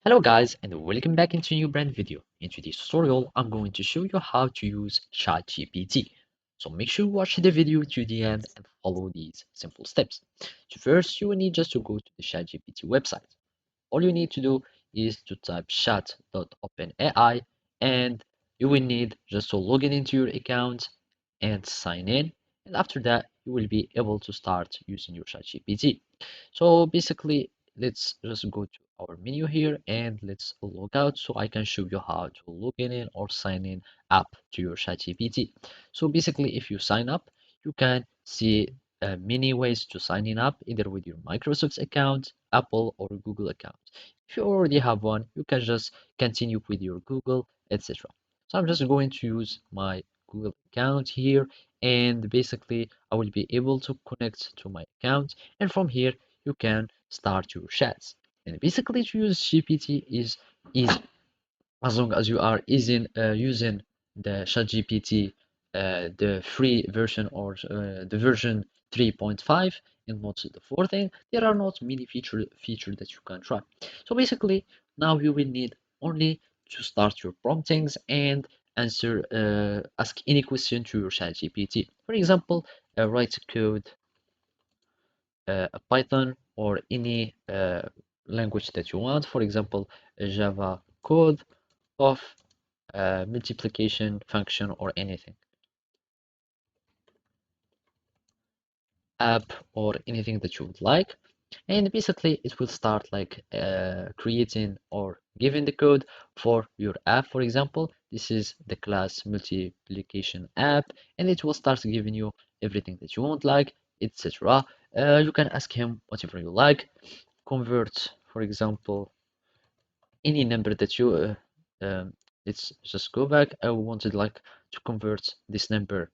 Hello guys and welcome back into a new brand video. In today's tutorial, I'm going to show you how to use ChatGPT. So make sure you watch the video to the end and follow these simple steps. So first, you will need just to go to the ChatGPT website. All you need to do is to type chat.openai and you will need just to log in into your account and sign in. And after that, you will be able to start using your ChatGPT. So basically, let's just go to our menu here and let's log out so I can show you how to log in or sign in up to your ChatGPT. So basically, if you sign up, you can see many ways to sign in up, either with your Microsoft account, Apple, or Google account. If you already have one, you can just continue with your Google, etc. So I'm just going to use my Google account here, and basically I will be able to connect to my account, and from here you can start your chats. And basically to use GPT is easy as long as you are using the ChatGPT, the free version or the version 3.5 and not the 4 thing, there are not many features that you can try. So basically, now you will need only to start your promptings and ask any question to your ChatGPT. For example, write code, a Python or any language that you want. For example, a Java code of multiplication function or anything, app or anything that you would like. And basically it will start like creating or giving the code for your app. For example, this is the class multiplication app, and it will start giving you everything that you want, like etc. You can ask him whatever you like, convert, for example, any number that you let's just go back. I wanted like to convert this number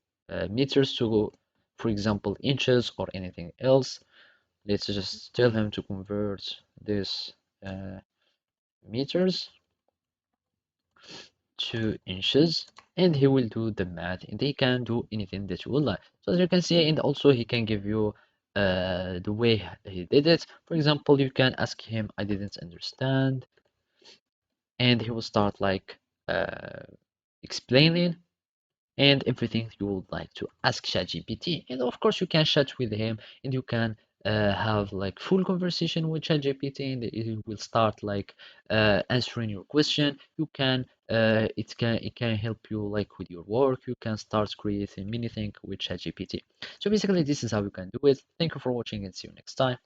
meters to, for example, inches or anything else. Let's just tell him to convert this uh, meters to inches, and he will do the math, and he can do anything that you would like. So as you can see, and also he can give you the way he did it. For example, you can ask him, I didn't understand, and he will start like explaining and everything you would like to ask ChatGPT. And of course, you can chat with him and you can have like full conversation with ChatGPT, and it will start like answering your question. You can it can help you like with your work. You can start creating many things with ChatGPT. So basically, this is how you can do it. Thank you for watching and see you next time.